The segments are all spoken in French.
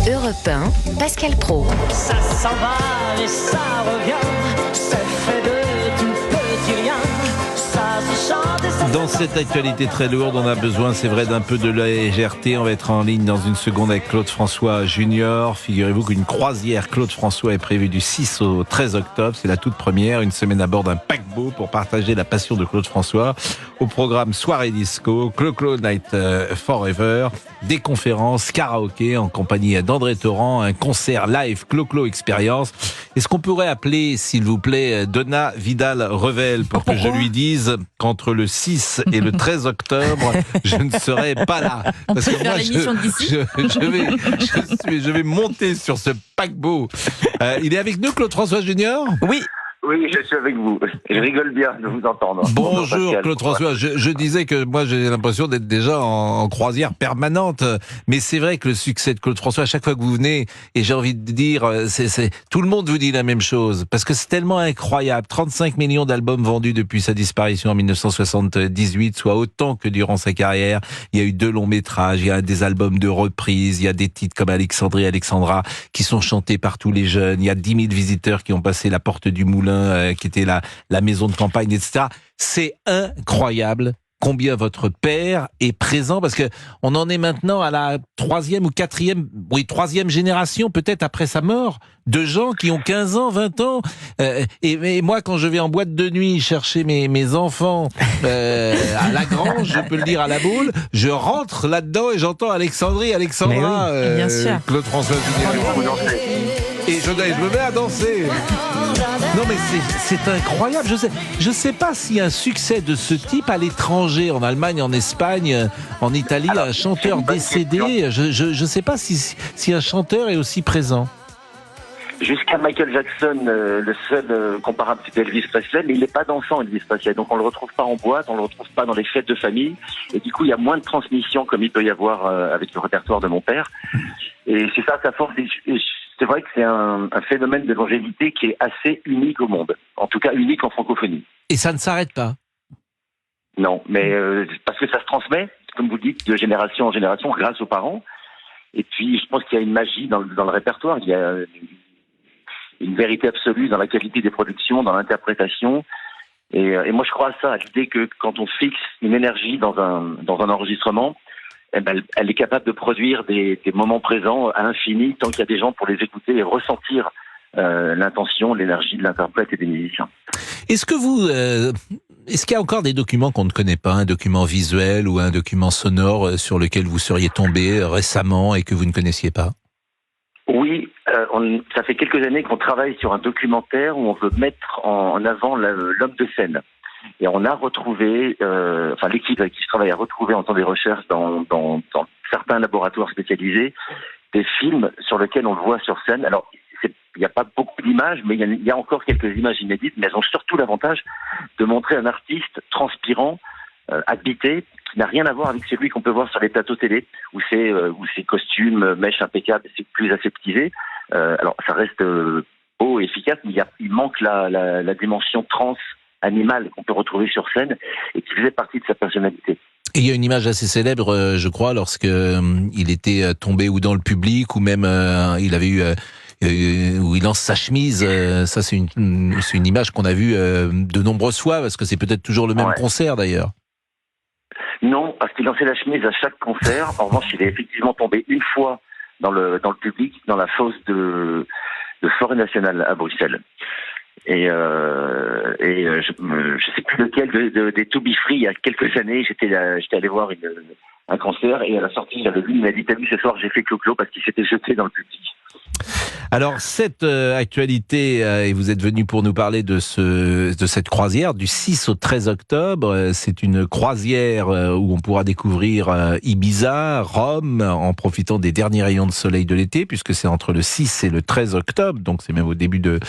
Europe 1, Pascal Praud. Ça s'en va et ça revient, c'est fait de tout petit rien, ça se chante et ça... Dans cette actualité très lourde, on a besoin, c'est vrai, d'un peu de légèreté. On va être en ligne dans une seconde avec Claude François Junior. Figurez-vous qu'une croisière Claude François est prévue du 6 au 13 octobre. C'est la toute première, une semaine à bord d'un paquebot pour partager la passion de Claude François. Au programme soirée disco, Clo-Clo Night Forever, des conférences, karaoké en compagnie d'André Torrent, un concert live Clo-Clo Experience. Est-ce qu'on pourrait appeler, s'il vous plaît, Donna Vidal-Revel pour que je lui dise qu'entre le 6 et le 13 octobre, je ne serai pas là. Parce que moi, je vais monter sur ce paquebot. Il est avec nous, Claude François Junior ? Oui, je suis avec vous. Je rigole bien de vous entendre. Bonjour Claude François. Je disais que moi j'ai l'impression d'être déjà en croisière permanente. Mais c'est vrai que le succès de Claude François, à chaque fois que vous venez, et j'ai envie de dire, tout le monde vous dit la même chose. Parce que c'est tellement incroyable. 35 millions d'albums vendus depuis sa disparition en 1978, soit autant que durant sa carrière. Il y a eu 2 longs métrages, il y a des albums de reprises, il y a des titres comme Alexandrie, Alexandra, qui sont chantés par tous les jeunes. Il y a 10 000 visiteurs qui ont passé la porte du moulin, qui était la maison de campagne, etc. C'est incroyable combien votre père est présent, parce que on en est maintenant à la 3e ou 4e génération, peut-être après sa mort, de gens qui ont 15 ans, 20 ans. Et moi, quand je vais en boîte de nuit chercher mes enfants à la Grange, je peux le dire, à la Boule, je rentre là-dedans et j'entends Alexandrie, Alexandra, bien sûr. Claude François Junior. Et je me mets à danser. Non mais c'est incroyable. Je sais pas s'il y a un succès de ce type à l'étranger, en Allemagne, en Espagne, en Italie. Alors, un chanteur décédé. Je sais pas si un chanteur est aussi présent. Jusqu'à Michael Jackson, le seul comparable c'était Elvis Presley, mais il n'est pas dansant Elvis Presley, donc on le retrouve pas en boîte, on le retrouve pas dans les fêtes de famille, et du coup il y a moins de transmission comme il peut y avoir avec le répertoire de mon père. Et c'est ça sa force. C'est vrai que c'est un phénomène de longévité qui est assez unique au monde, en tout cas unique en francophonie. Et ça ne s'arrête pas. Non, mais parce que ça se transmet, comme vous dites, de génération en génération grâce aux parents. Et puis je pense qu'il y a une magie dans le répertoire. Il y a une vérité absolue dans la qualité des productions, dans l'interprétation. Et moi, je crois à ça, à l'idée que quand on fixe une énergie dans un enregistrement, eh ben, elle est capable de produire des moments présents à l'infini, tant qu'il y a des gens pour les écouter et ressentir l'intention, l'énergie de l'interprète et des musiciens. Est-ce qu'il y a encore des documents qu'on ne connaît pas, un document visuel ou un document sonore sur lequel vous seriez tombé récemment et que vous ne connaissiez pas ? Oui, ça fait quelques années qu'on travaille sur un documentaire où on veut mettre en avant l'homme de scène. Et on a retrouvé, l'équipe avec qui je travaille a retrouvé en temps des recherches dans certains laboratoires spécialisés des films sur lesquels on le voit sur scène. Alors, il n'y a pas beaucoup d'images, mais il y a encore quelques images inédites, mais elles ont surtout l'avantage de montrer un artiste transpirant, habité, qui n'a rien à voir avec celui qu'on peut voir sur les plateaux télé, où ses costumes, mèches impeccables, c'est plus aseptisé. Alors, ça reste beau et efficace, mais il manque la dimension trans-animale qu'on peut retrouver sur scène et qui faisait partie de sa personnalité. Et il y a une image assez célèbre, je crois, lorsque il était tombé ou dans le public, ou même il avait eu... où il lance sa chemise, ça c'est une image qu'on a vue de nombreuses fois, parce que c'est peut-être toujours le même concert d'ailleurs. Non, parce qu'il lançait la chemise à chaque concert. En revanche, il est effectivement tombé une fois dans le public, dans la fosse de Forêt Nationale à Bruxelles. Et je sais plus lequel des To Be Free, il y a quelques années, j'étais allé voir un concert, et à la sortie, j'avais vu, il m'a dit, t'as vu, ce soir j'ai fait Clo-Clo, parce qu'il s'était jeté dans le public. Alors, cette actualité, et vous êtes venu pour nous parler de cette croisière du 6 au 13 octobre. C'est une croisière où on pourra découvrir Ibiza, Rome, en profitant des derniers rayons de soleil de l'été, puisque c'est entre le 6 et le 13 octobre, donc c'est même au début de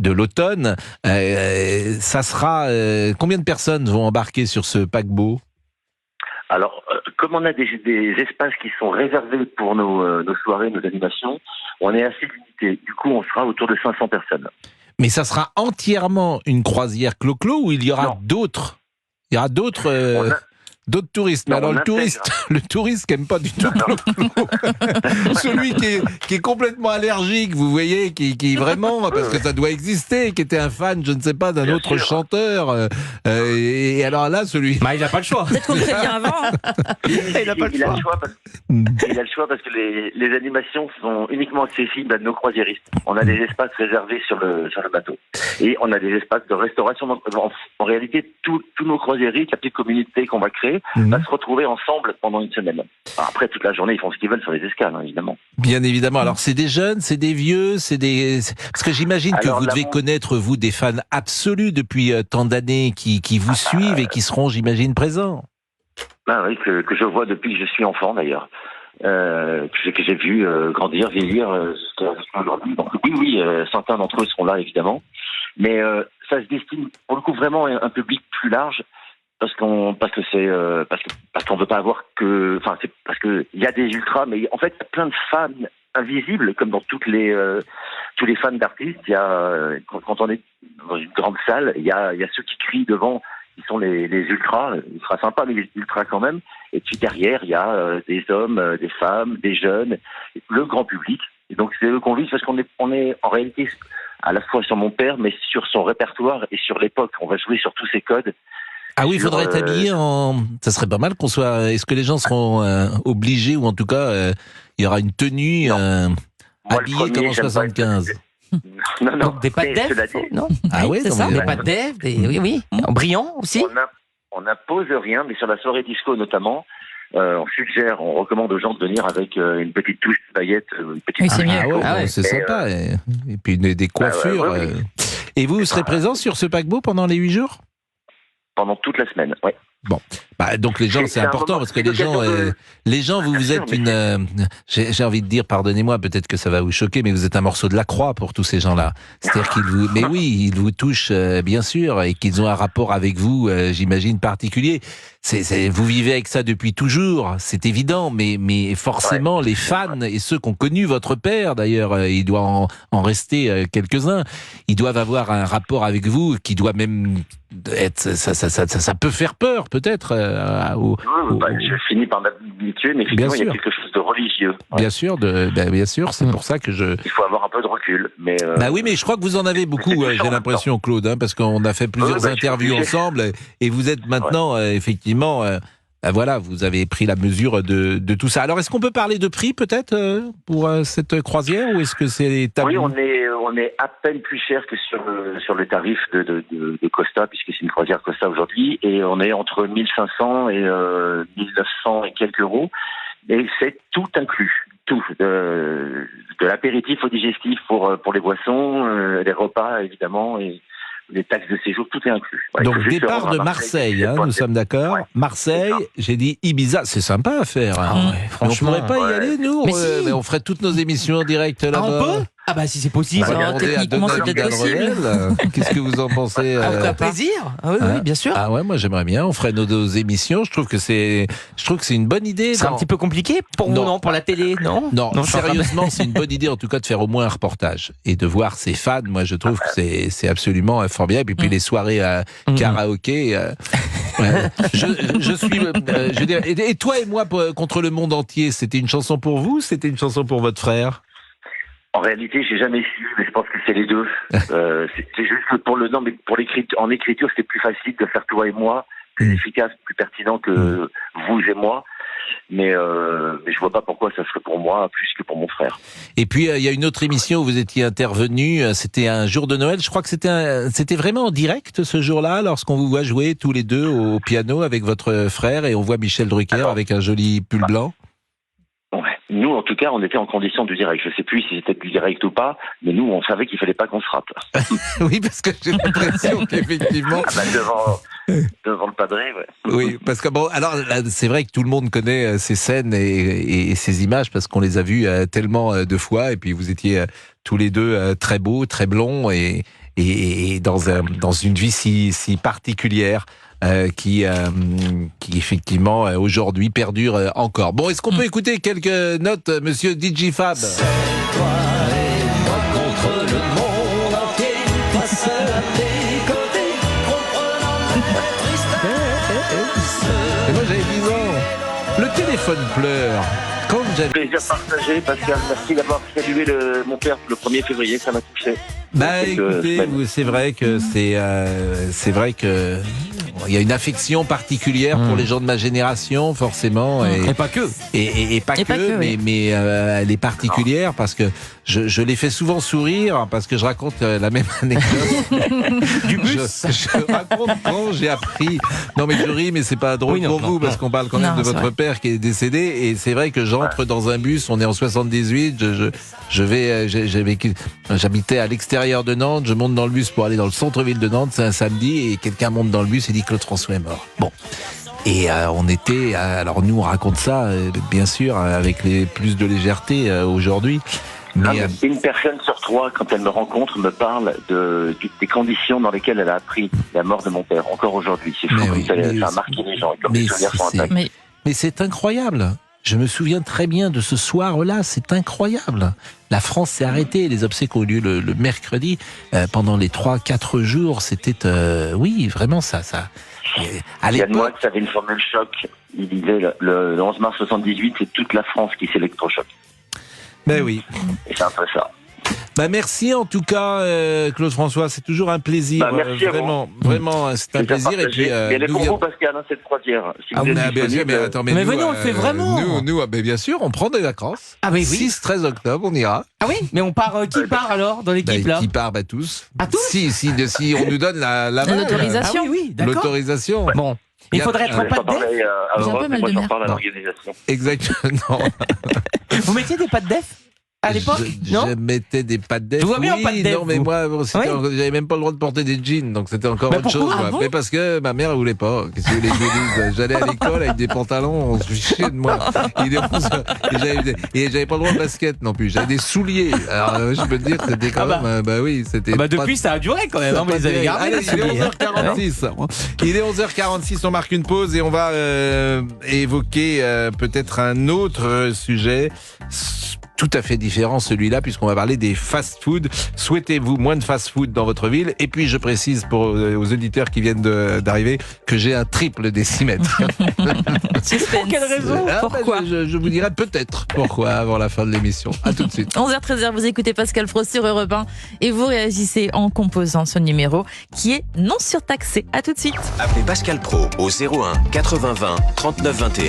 l'automne. Ça sera... combien de personnes vont embarquer sur ce paquebot ? Alors, comme on a des espaces qui sont réservés pour nos soirées, nos animations, on est assez limité. Du coup, on sera autour de 500 personnes. Mais ça sera entièrement une croisière Clo-Clo, ou il y aura d'autres ? Il y aura d'autres D'autres touristes. Mais Non, alors on le intègre. touriste qui aime pas du tout Clo-Clo. Celui qui est complètement allergique, vous voyez, qui vraiment, parce que ça doit exister, qui était un fan, je ne sais pas, d'un Bien autre sûr. chanteur. Et alors là, celui... Bah, il n'a pas le choix. Peut-être qu'on prévient avant. Il n'a pas le Il a choix. le choix parce que les animations sont uniquement accessibles à nos croisiéristes. On a des espaces réservés sur le bateau. Et on a des espaces de restauration. Donc, en réalité, tous nos croisiéristes, la petite communauté qu'on va créer, va se retrouver ensemble pendant une semaine. Alors après, toute la journée, ils font ce qu'ils veulent sur les escales, hein, évidemment. Bien évidemment. Alors, c'est des jeunes, c'est des vieux, parce que j'imagine que Alors, vous là, devez connaître, vous, des fans absolus depuis tant d'années qui vous suivent et qui seront, j'imagine, présents. Ah oui, que je vois depuis que je suis enfant, d'ailleurs. Que j'ai vu grandir, vieillir jusqu'à aujourd'hui. Donc, oui, certains d'entre eux seront là, évidemment. Mais ça se destine, pour le coup, vraiment à un public plus large. Parce qu'on veut pas avoir que, enfin, c'est parce que il y a des ultras, mais en fait, il y a plein de fans invisibles, comme dans tous les fans d'artistes. Il y a, quand on est dans une grande salle, il y a ceux qui crient devant, qui sont les ultras. Il sera sympa, mais les ultras quand même. Et puis derrière, il y a des hommes, des femmes, des jeunes, le grand public. Et donc, c'est eux qu'on vise parce qu'on est en réalité à la fois sur mon père, mais sur son répertoire et sur l'époque. On va jouer sur tous ces codes. Ah oui, il faudrait être habillé en... Ça serait pas mal qu'on soit... Est-ce que les gens seront obligés, ou en tout cas, il y aura une tenue habillée comme en 75 ? Non, Donc, des pattes mais d'Ève, cela dit, non? Ah oui, c'est non, ça. mais- Des pattes d'Ève, oui. En brillant aussi. on n'impose rien, mais sur la soirée disco notamment, on suggère, on recommande aux gens de venir avec une petite touche de paillettes, une petite Oui, c'est mieux. Ah ouais, Ah ouais. c'est sympa. Et puis des coiffures. ouais. Et vous serez présent sur ce paquebot pendant les 8 jours ? pendant toute la semaine. Ouais. Bah, donc les gens, C'est c'est un important moment- parce que c'est les gens, l'occasion de- les gens, vous Bien sûr, êtes mais une, j'ai envie de dire, pardonnez-moi, peut-être que ça va vous choquer, mais vous êtes un morceau de la croix pour tous ces gens-là. C'est-à-dire qu'ils vous, mais oui, ils vous touchent, bien sûr, et qu'ils ont un rapport avec vous, j'imagine, particulier. Vous vivez avec ça depuis toujours, c'est évident, mais forcément, les fans et ceux qui ont connu votre père, d'ailleurs, il doit en rester quelques-uns, ils doivent avoir un rapport avec vous qui doit même être, ça peut faire peur, peut-être, Je finis par m'habituer, mais effectivement, il y a quelque chose de religieux. Ouais. Bien sûr, bien sûr, c'est pour ça que je... Il faut avoir un peu de recul. Mais Bah oui, mais je crois que vous en avez beaucoup, c'est j'ai l'impression, Claude, hein, parce qu'on a fait plusieurs je suis interviews obligé. ensemble, et vous êtes maintenant, effectivement, voilà, vous avez pris la mesure de tout ça. Alors, est-ce qu'on peut parler de prix, peut-être, pour cette croisière, ou est-ce que c'est tabou ? oui, on est à peine plus cher que sur le tarif de Costa, puisque c'est une croisière Costa aujourd'hui, et on est entre 1500 et 1900 et quelques euros, et c'est tout inclus. Tout, de l'apéritif au digestif pour les boissons, les repas évidemment, et les taxes de séjour, tout est inclus. Ouais, il Donc, faut juste se départ rendre de à Marseille, hein, c'est nous sommes d'accord. Ouais. Marseille, C'est ça. j'ai dit Ibiza, c'est sympa à faire. Hein. Ah ouais, Mais on franchement. pourrait pas y ouais. aller, nous Mais si. mais on ferait toutes nos émissions en direct là-bas. Ah, on peut? Ah bah si c'est possible. On va Alors, demander à techniquement, c'est Donald peut-être possible. Gadrel. Qu'est-ce que vous en pensez Ah, on ferait plaisir. Ah oui, Hein? oui, bien sûr. Ah ouais, moi j'aimerais bien. On ferait nos émissions. Je trouve que c'est une bonne idée. C'est un petit peu compliqué pour vous, Non. non? Pour la télé, non? Non, je suis en train de- sérieusement, c'est une bonne idée en tout cas de faire au moins un reportage et de voir ses fans. Moi, je trouve que c'est absolument formidable. Et puis les soirées à karaoké. Ouais. Je suis. Je veux dire, et toi et moi contre le monde entier, c'était une chanson pour vous, c'était une chanson pour votre frère. En réalité, j'ai jamais su, mais je pense que c'est les deux. C'est juste que en écriture, c'était plus facile de faire toi et moi, plus efficace, plus pertinent que vous et moi. Mais je vois pas pourquoi ça serait pour moi plus que pour mon frère. Et puis il y a une autre émission où vous étiez intervenu. C'était un jour de Noël. Je crois que c'était vraiment en direct ce jour-là, lorsqu'on vous voit jouer tous les deux au piano avec votre frère et on voit Michel Drucker Alors, avec un joli pull blanc. Ouais. Nous, en tout cas, on était en condition du direct. Je sais plus si c'était du direct ou pas, mais nous, on savait qu'il fallait pas qu'on se rate. Oui, parce que j'ai l'impression qu'effectivement. Ah bah, devant le padré, ouais. Oui, parce que bon, alors là, c'est vrai que tout le monde connaît ces scènes et ces images parce qu'on les a vues tellement de fois. Et puis vous étiez tous les deux très beaux, très blonds et dans une vie si particulière. Qui effectivement aujourd'hui perdure encore. Bon, est-ce qu'on peut écouter quelques notes, Monsieur DJ Fab? C'est toi et moi contre le monde entier, pas seul à tes côtés, comprenant mes tristesses. Et moi, j'avais téléphone pleure. Quand j'avais... Plaisir partagé, Pascal. Merci d'avoir salué mon père le 1er février, ça m'a touché. Bah Quelques écoutez, semaines. c'est vrai que c'est vrai que il y a une affection particulière pour les gens de ma génération, forcément, Et pas que. et pas Et que, pas que, oui. mais elle est particulière parce que je les fais souvent sourire parce que je raconte la même anecdote. Du bus. Je raconte quand j'ai appris. Non mais je ris, mais c'est pas drôle Oui, non, pour non, vous non. parce qu'on parle quand même Non, de c'est votre vrai. père qui est décédé et c'est vrai que j'entre dans un bus. On est en 78. J'habitais à l'extérieur de Nantes. Je monte dans le bus pour aller dans le centre-ville de Nantes. C'est un samedi et quelqu'un monte dans le bus et dit Claude François est mort. Bon. Et on était, alors nous on raconte ça, bien sûr, avec plus de légèreté aujourd'hui. Non, Mais mais une personne sur 3, quand elle me rencontre, me parle des conditions dans lesquelles elle a appris la mort de mon père, encore aujourd'hui. C'est fou, Mais comme oui, ça, mais ça a c'est- marqué les gens. Et comme mais les souvenirs sont c'est- intacts. mais c'est incroyable. Je me souviens très bien de ce soir-là, c'est incroyable. La France s'est arrêtée, les obsèques ont eu lieu le mercredi. Pendant les 3-4 jours, c'était... oui, vraiment ça. À Yann Moix l'époque... avait une formule choc. Il disait le 11 mars 78, c'est toute la France qui s'électrochoque. Ben oui. Et c'est un peu ça. Bah merci en tout cas, Claude François, c'est toujours un plaisir. Bah, merci à vous. Vraiment, c'est un plaisir. Et puis, Et elle est nous pour viendrons- vous, Pascal, hein, cette croisière. Si Ah, vous êtes bien sûr, disponible, mais attends, Mais venez, on le fait vraiment. Nous, bien sûr, on prend des vacances. Ah, mais oui. 6-13 octobre, on ira. Ah oui. Mais on part. Qui part alors dans l'équipe là Qui part, tous. Ah, tous si on nous donne la main, L'autorisation. Ah oui, d'accord. l'autorisation. Bon. Il Bien, faudrait être j'en un pas de def. parlais à J'ai un peu Europe, mal et moi de j'en mer. parle à Non. l'organisation. Exactement. Vous mettiez des pas de def à l'époque, non? Je mettais des pattes d'EF. Je vois bien en pattes d'EF, non, mais vous. moi, j'avais même pas le droit de porter des jeans, donc c'était encore Mais autre pourquoi? chose. Ah quoi. bon Mais parce que ma mère, elle voulait pas. Qu'est-ce que vous voulez que je vous dise? J'allais à l'école avec des pantalons, on se fichait de moi. Il est 11 heures. Et j'avais pas le droit de basket non plus. J'avais des souliers. Alors, je peux te dire que c'était quand Ah bah. même, bah oui, c'était. Ah bah pas- depuis ça a duré quand même. Hein, vous les avez gardés. Allez, les il est souliers, hein. 11h46. Il est 11h46, on marque une pause et on va évoquer peut-être un autre sujet tout à fait différent, celui-là, puisqu'on va parler des fast-food. Souhaitez-vous moins de fast-food dans votre ville? Et puis, je précise aux auditeurs qui viennent d'arriver que j'ai un triple décimètre. Suspense. Quelle raison? Ah, bah, Pourquoi je vous dirai peut-être pourquoi avant la fin de l'émission. À tout de suite. 11h13, vous écoutez Pascal Pro sur Europe 1 et vous réagissez en composant ce numéro qui est non surtaxé. À tout de suite. Appelez Pascal Pro au 01 80 20 39 21.